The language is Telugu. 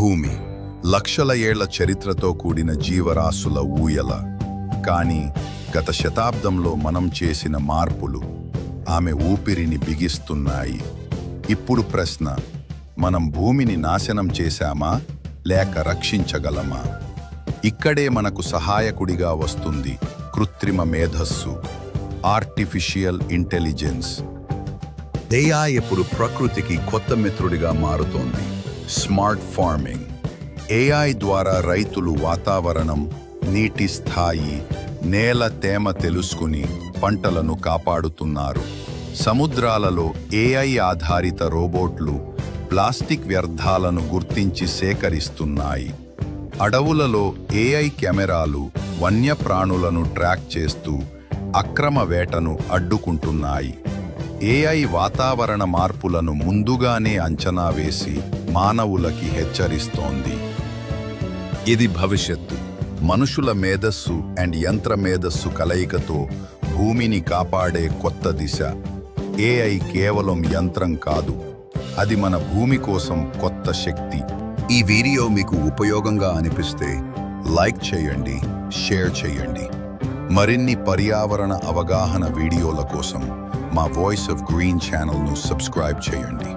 భూమి లక్షల ఏళ్ల చరిత్రతో కూడిన జీవరాశుల ఊయల. కానీ గత శతాబ్దంలో మనం చేసిన మార్పులు ఆమె ఊపిరిని బిగిస్తున్నాయి. ఇప్పుడు ప్రశ్న, మనం భూమిని నాశనం చేశామా లేక రక్షించగలమా? ఇక్కడే మనకు సహాయకుడిగా వస్తుంది కృత్రిమ మేధస్సు, ఆర్టిఫిషియల్ ఇంటెలిజెన్స్. AI ఇప్పుడు ప్రకృతికి కొత్త మిత్రుడిగా మారుతోంది. Smart farming. AI ద్వారా రైతులు వాతావరణం, నీటి స్థాయి, నేల తేమ తెలుసుకుని పంటలను కాపాడుతున్నారు. సముద్రాలలో AI ఆధారిత రోబోట్లు ప్లాస్టిక్ వ్యర్థాలను గుర్తించి సేకరిస్తున్నాయి. అడవులలో AI కెమెరాలు వన్యప్రాణులను ట్రాక్ చేస్తూ అక్రమ వేటను అడ్డుకుంటున్నాయి. AI వాతావరణ మార్పులను ముందుగానే అంచనా వేసి మానవులకి హెచ్చరిస్తోంది. ఇది భవిష్యత్తు. మనుషుల మేధస్సు అండ్ యంత్ర మేధస్సు కలయికతో భూమిని కాపాడే కొత్త దిశ. AI కేవలం యంత్రం కాదు, అది మన భూమి కోసం కొత్త శక్తి. ఈ వీడియో మీకు ఉపయోగంగా అనిపిస్తే లైక్ చేయండి, షేర్ చేయండి. మరిన్ని పర్యావరణ అవగాహన వీడియోల కోసం మా వాయిస్ ఆఫ్ గ్రీన్ ఛానల్ను సబ్స్క్రైబ్ చేయండి.